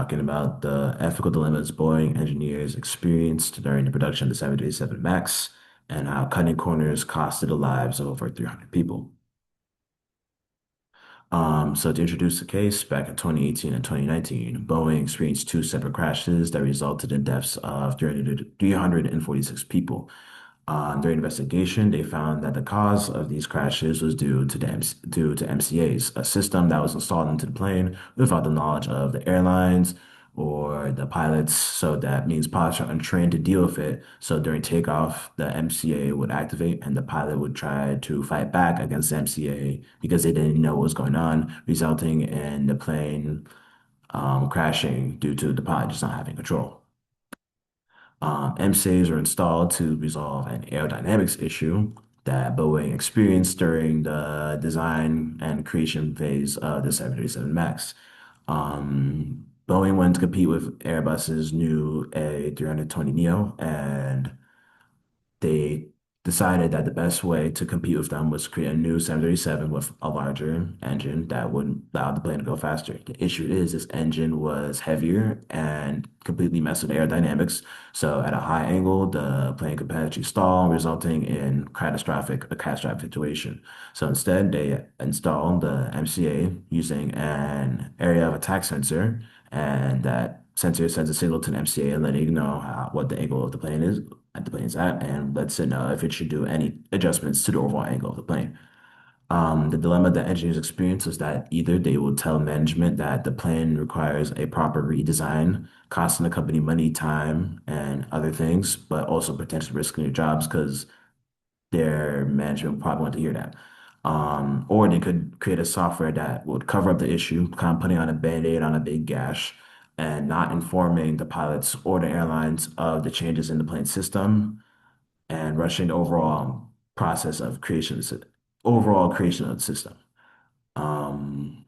talking about the ethical dilemmas Boeing engineers experienced during the production of the 737 MAX and how cutting corners costed the lives of over 300 people. So to introduce the case, back in 2018 and 2019, Boeing experienced two separate crashes that resulted in deaths of 346 people. During investigation, they found that the cause of these crashes was due to MCAs, a system that was installed into the plane without the knowledge of the airlines or the pilots. So that means pilots are untrained to deal with it. So during takeoff, the MCA would activate and the pilot would try to fight back against the MCA because they didn't know what was going on, resulting in the plane crashing due to the pilot just not having control. MSAs are installed to resolve an aerodynamics issue that Boeing experienced during the design and creation phase of the 737 MAX. Boeing wanted to compete with Airbus's new A320neo, and they decided that the best way to compete with them was to create a new 737 with a larger engine that would allow the plane to go faster. The issue is this engine was heavier and completely messed with aerodynamics. So at a high angle, the plane could potentially stall, resulting in a catastrophic situation. So instead, they installed the MCA using an area of attack sensor, and that sensor sends a signal to the MCA letting you know what the angle of the plane is at the plane's at and lets it know if it should do any adjustments to the overall angle of the plane. The dilemma that engineers experience is that either they will tell management that the plane requires a proper redesign, costing the company money, time, and other things, but also potentially risking their jobs because their management would probably want to hear that. Or they could create a software that would cover up the issue, kind of putting on a band-aid on a big gash and not informing the pilots or the airlines of the changes in the plane system and rushing the overall creation of the system. Um,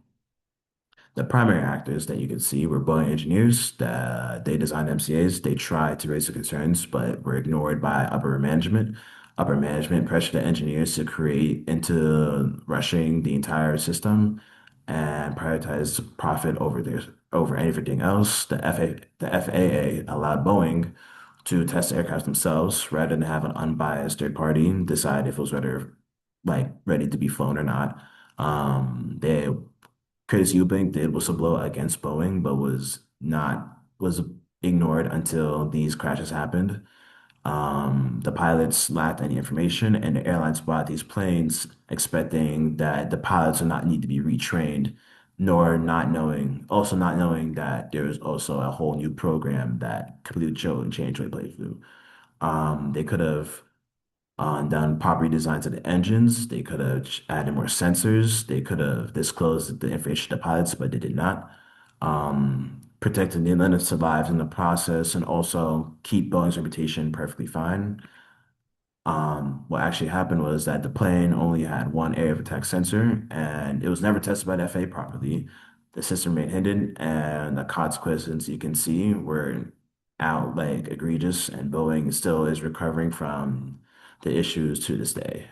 the primary actors that you can see were Boeing engineers that they designed MCAs. They tried to raise the concerns, but were ignored by upper management. Upper management pressured the engineers to create into rushing the entire system and prioritize profit over anything else. The FAA allowed Boeing to test the aircraft themselves rather than have an unbiased third party decide if it was ready to be flown or not. They Chris Eubank did whistleblow against Boeing, but was ignored until these crashes happened. The pilots lacked any information, and the airlines bought these planes expecting that the pilots would not need to be retrained, nor not knowing that there was also a whole new program that completely changed what they played through. They could have done proper designs of the engines. They could have added more sensors. They could have disclosed the information to pilots, but they did not. Protecting the inland survives in the process and also keep Boeing's reputation perfectly fine. What actually happened was that the plane only had one area of attack sensor and it was never tested by the FAA properly. The system remained hidden and the consequences you can see were egregious, and Boeing still is recovering from the issues to this day.